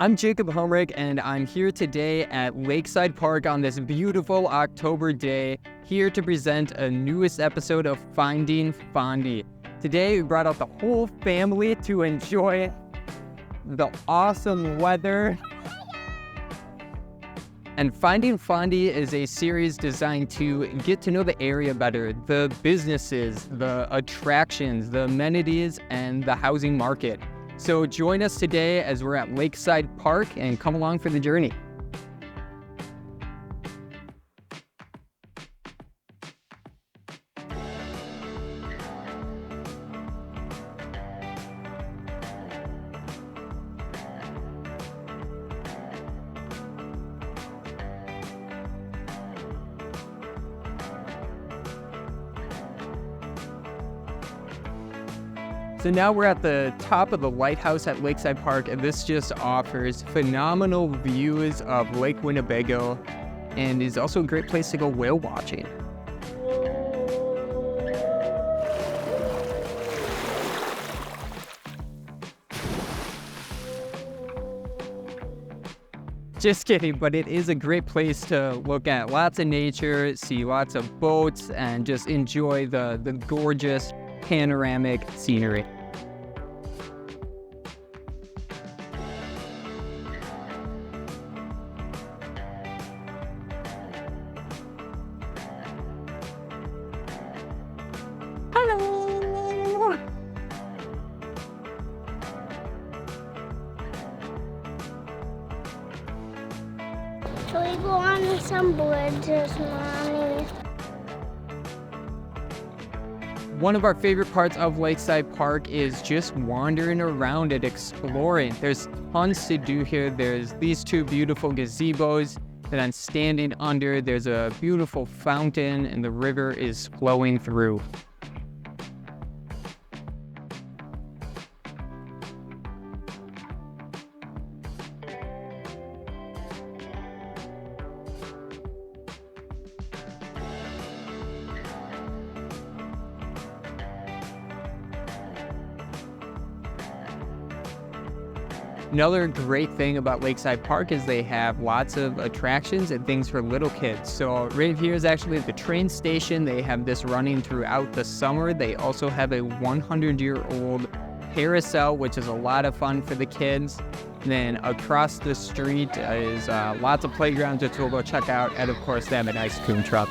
I'm Jacob Helmrick, and I'm here today at Lakeside Park on this beautiful October day, here to present a newest episode of Finding Fondy. Today, we brought out the whole family to enjoy the awesome weather. And Finding Fondy is a series designed to get to know the area better, the businesses, the attractions, the amenities, and the housing market. So join us today as we're at Lakeside Park and come along for the journey. So now we're at the top of the lighthouse at Lakeside Park, and this just offers phenomenal views of Lake Winnebago and is also a great place to go whale watching. Just kidding, but it is a great place to look at lots of nature, see lots of boats, and just enjoy the gorgeous panoramic scenery. Hello! Shall we go on some bridges, Mommy? One of our favorite parts of Lakeside Park is just wandering around and exploring. There's tons to do here. There's these two beautiful gazebos that I'm standing under. There's a beautiful fountain and the river is flowing through. Another great thing about Lakeside Park is they have lots of attractions and things for little kids. So right here is actually the train station. They have this running throughout the summer. They also have a 100-year-old carousel, which is a lot of fun for the kids. Then across the street is lots of playgrounds, which we'll go check out. And of course, they have an ice cream truck.